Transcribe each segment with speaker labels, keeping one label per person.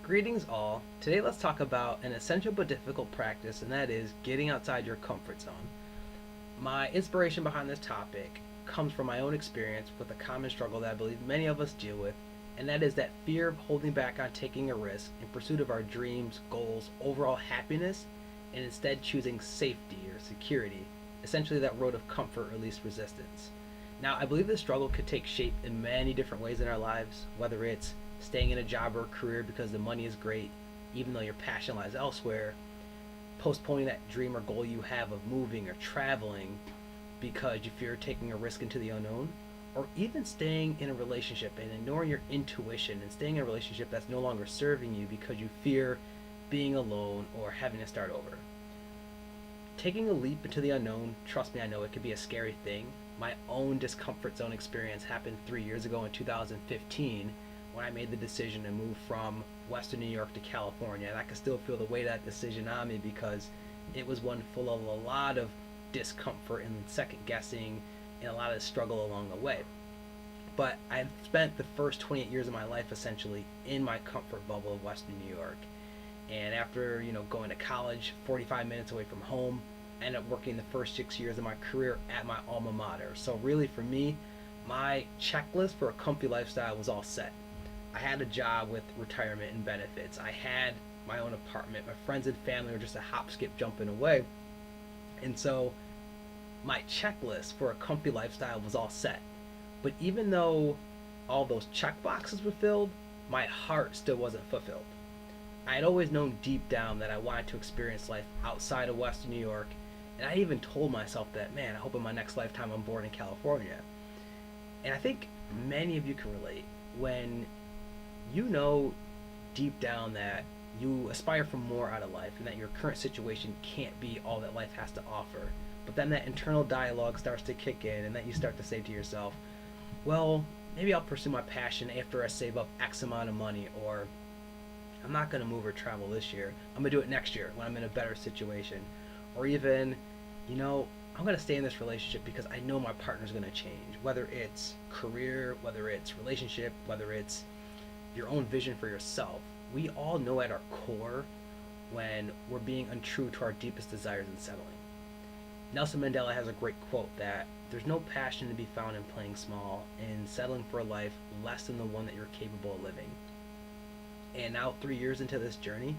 Speaker 1: Greetings all. Today let's talk about an essential but difficult practice, and that is getting outside your comfort zone. My inspiration behind this topic comes from my own experience with a common struggle that I believe many of us deal with, and that is that fear of holding back on taking a risk in pursuit of our dreams, goals, overall happiness, and instead choosing safety or security, essentially that road of comfort or least resistance. Now, I believe this struggle could take shape in many different ways in our lives, whether it's staying in a job or a career because the money is great, even though your passion lies elsewhere, postponing that dream or goal you have of moving or traveling because you fear taking a risk into the unknown, or even staying in a relationship and ignoring your intuition and staying in a relationship that's no longer serving you because you fear being alone or having to start over. Taking a leap into the unknown, trust me, I know it could be a scary thing. My own discomfort zone experience happened 3 years ago in 2015 when I made the decision to move from Western New York to California. And I can still feel the weight of that decision on me because it was one full of a lot of discomfort and second guessing and a lot of struggle along the way. But I spent the first 28 years of my life essentially in my comfort bubble of Western New York. And after, going to college, 45 minutes away from home, I ended up working the first 6 years of my career at my alma mater. So really for me, my checklist for a comfy lifestyle was all set. I had a job with retirement and benefits. I had my own apartment. My friends and family were just a hop, skip, jumping away. And so my checklist for a comfy lifestyle was all set. But even though all those check boxes were filled, my heart still wasn't fulfilled. I had always known deep down that I wanted to experience life outside of Western New York, and I even told myself that, man, I hope in my next lifetime I'm born in California. And I think many of you can relate when you know deep down that you aspire for more out of life and that your current situation can't be all that life has to offer. But then that internal dialogue starts to kick in, and then you start to say to yourself, well, maybe I'll pursue my passion after I save up X amount of money, or I'm not going to move or travel this year. I'm going to do it next year when I'm in a better situation. Or even, I'm going to stay in this relationship because I know my partner's going to change. Whether it's career, whether it's relationship, whether it's your own vision for yourself. We all know at our core when we're being untrue to our deepest desires and settling. Nelson Mandela has a great quote that there's no passion to be found in playing small and settling for a life less than the one that you're capable of living. And now 3 years into this journey,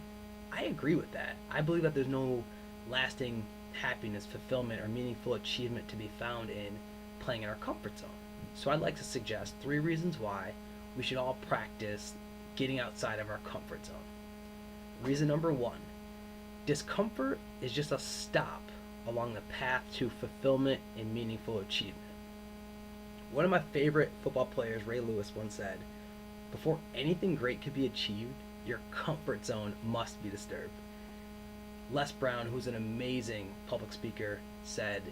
Speaker 1: I agree with that. I believe that there's no lasting happiness, fulfillment, or meaningful achievement to be found in playing in our comfort zone. So I'd like to suggest 3 reasons why we should all practice getting outside of our comfort zone. Reason number 1, discomfort is just a stop along the path to fulfillment and meaningful achievement. One of my favorite football players, Ray Lewis, once said, before anything great could be achieved, your comfort zone must be disturbed. Les Brown, who's an amazing public speaker, said,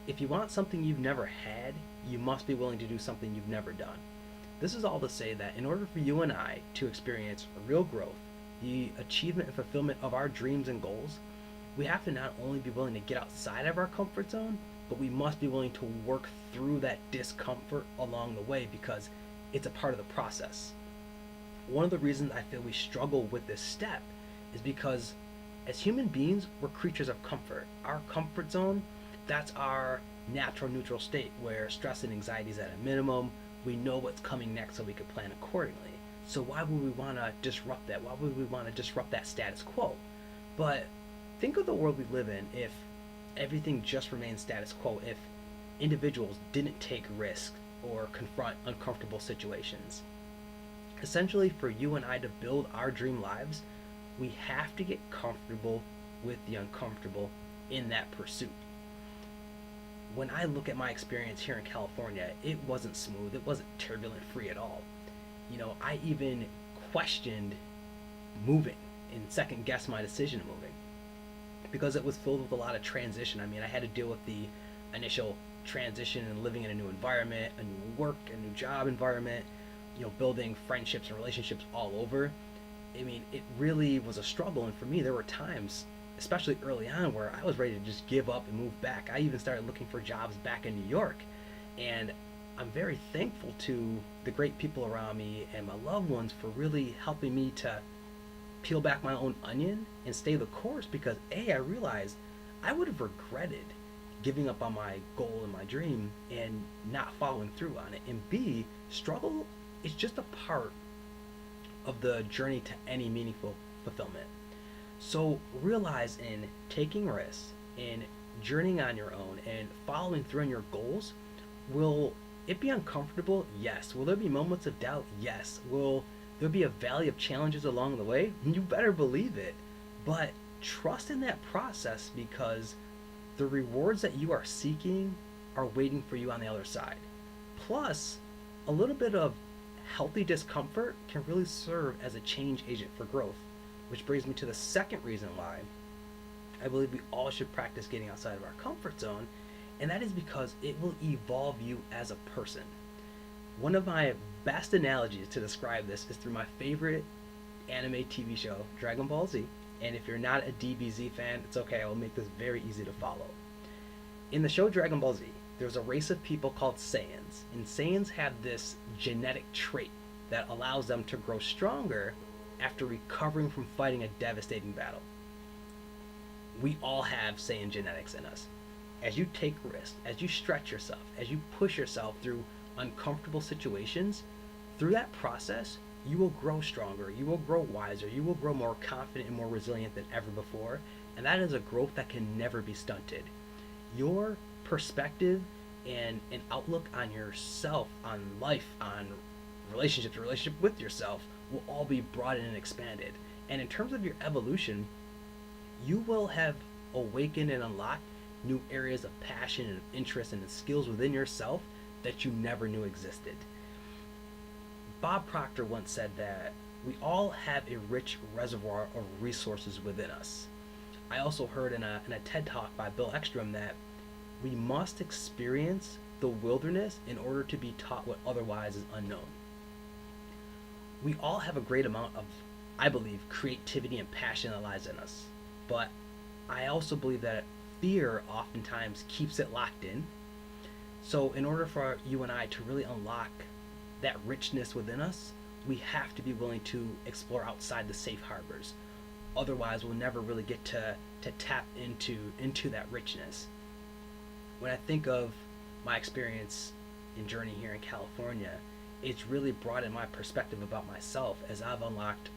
Speaker 1: if you want something you've never had, you must be willing to do something you've never done. This is all to say that in order for you and I to experience real growth, the achievement and fulfillment of our dreams and goals, we have to not only be willing to get outside of our comfort zone, but we must be willing to work through that discomfort along the way because it's a part of the process. One of the reasons I feel we struggle with this step is because as human beings, we're creatures of comfort. Our comfort zone, that's our natural neutral state where stress and anxiety is at a minimum. We know what's coming next so we can plan accordingly. So why would we want to disrupt that? Why would we want to disrupt that status quo? But think of the world we live in if everything just remained status quo, if individuals didn't take risks or confront uncomfortable situations. Essentially, for you and I to build our dream lives, we have to get comfortable with the uncomfortable in that pursuit. When I look at my experience here in California, it wasn't smooth, it wasn't turbulent free at all. I even questioned moving and second guessed my decision of moving because it was filled with a lot of transition. I had to deal with the initial transition and living in a new environment, a new work, a new job environment, building friendships and relationships all over. It really was a struggle, and for me, there were times, especially early on, where I was ready to just give up and move back. I even started looking for jobs back in New York, and I'm very thankful to the great people around me and my loved ones for really helping me to peel back my own onion and stay the course, because A, I realized I would have regretted giving up on my goal and my dream and not following through on it. And B, struggle is just a part of the journey to any meaningful fulfillment. So realize in taking risks, in journeying on your own, and following through on your goals, will it be uncomfortable? Yes. Will there be moments of doubt? Yes. Will there be a valley of challenges along the way? You better believe it. But trust in that process, because the rewards that you are seeking are waiting for you on the other side. Plus, a little bit of healthy discomfort can really serve as a change agent for growth, which brings me to the second reason why I believe we all should practice getting outside of our comfort zone, and that is because it will evolve you as a person. One of my best analogies to describe this is through my favorite anime TV show, Dragon Ball Z. And if you're not a DBZ fan, it's okay, I will make this very easy to follow. In the show Dragon Ball Z, there's a race of people called Saiyans, and Saiyans have this genetic trait that allows them to grow stronger after recovering from fighting a devastating battle. We all have Saiyan genetics in us. As you take risks, as you stretch yourself, as you push yourself through uncomfortable situations, through that process, you will grow stronger, you will grow wiser, you will grow more confident and more resilient than ever before, and that is a growth that can never be stunted. Your perspective and an outlook on yourself, on life, on relationships, your relationship with yourself will all be broadened and expanded. And in terms of your evolution, you will have awakened and unlocked new areas of passion and interest and skills within yourself that you never knew existed. Bob Proctor once said that we all have a rich reservoir of resources within us. I also heard in a TED talk by Bill Eckstrom that we must experience the wilderness in order to be taught what otherwise is unknown. We all have a great amount of, I believe, creativity and passion that lies in us. But I also believe that fear oftentimes keeps it locked in. So in order for you and I to really unlock that richness within us, we have to be willing to explore outside the safe harbors. Otherwise, we'll never really get to tap into that richness. When I think of my experience in journey here in California, it's really broadened my perspective about myself as I've unlocked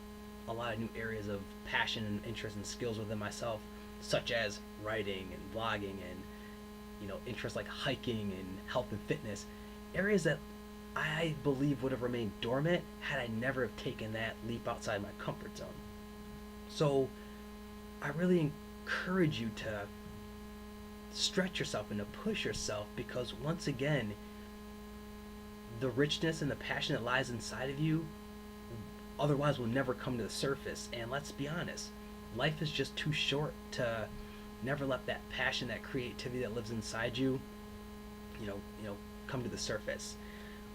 Speaker 1: a lot of new areas of passion and interest and skills within myself, such as writing and blogging and interests like hiking and health and fitness, areas that I believe would have remained dormant had I never have taken that leap outside my comfort zone. So I really encourage you to stretch yourself and to push yourself, because once again, the richness and the passion that lies inside of you otherwise will never come to the surface. And let's be honest, life is just too short to never let that passion, that creativity that lives inside you, come to the surface.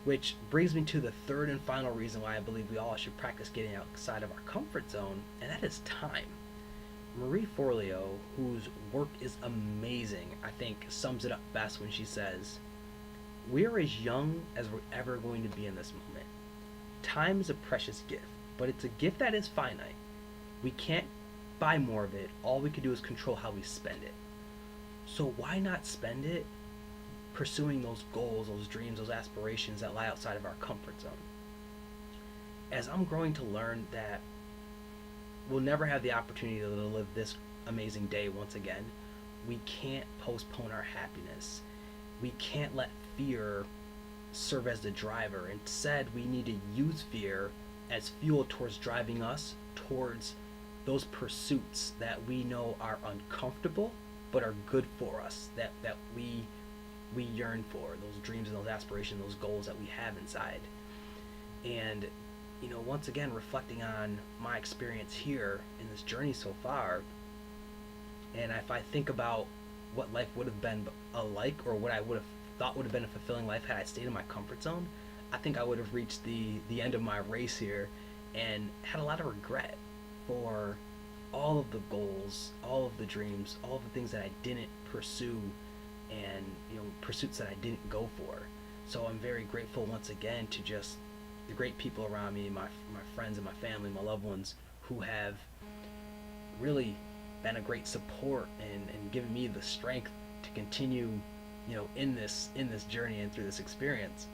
Speaker 1: Which brings me to the third and final reason why I believe we all should practice getting outside of our comfort zone, and that is time. Marie Forleo, whose work is amazing, I think sums it up best when she says, "We are as young as we're ever going to be in this moment. Time is a precious gift, but it's a gift that is finite. We can't buy more of it. All we can do is control how we spend it. So why not spend it pursuing those goals, those dreams, those aspirations that lie outside of our comfort zone?" As I'm growing to learn that we'll never have the opportunity to live this amazing day once again, we can't postpone our happiness. We can't let fear serve as the driver. Instead, we need to use fear as fuel towards driving us towards those pursuits that we know are uncomfortable but are good for us, that we yearn for, those dreams and those aspirations, those goals that we have inside. And once again, reflecting on my experience here in this journey so far, and if I think about what life would have been like, or what I would have thought would have been a fulfilling life had I stayed in my comfort zone, I think I would have reached the end of my race here and had a lot of regret for all of the goals, all of the dreams, all of the things that I didn't pursue, and pursuits that I didn't go for. So I'm very grateful once again to just the great people around me, my friends and my family, my loved ones, who have really been a great support and given me the strength to continue, in this journey and through this experience.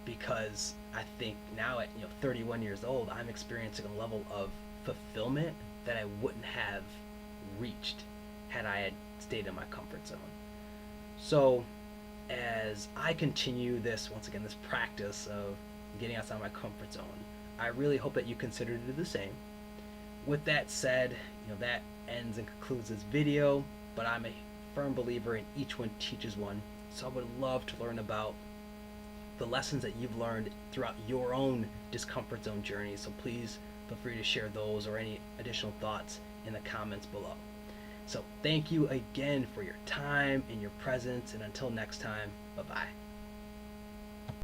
Speaker 1: Because I think now at 31 years old, I'm experiencing a level of fulfillment that I wouldn't have reached had I had stayed in my comfort zone. So as I continue this, once again, this practice of getting outside my comfort zone, I really hope that you consider to do the same. With that said, that ends and concludes this video, but I'm a firm believer in each one teaches one. So I would love to learn about the lessons that you've learned throughout your own discomfort zone journey. So please feel free to share those or any additional thoughts in the comments below. So thank you again for your time and your presence, and until next time, bye-bye.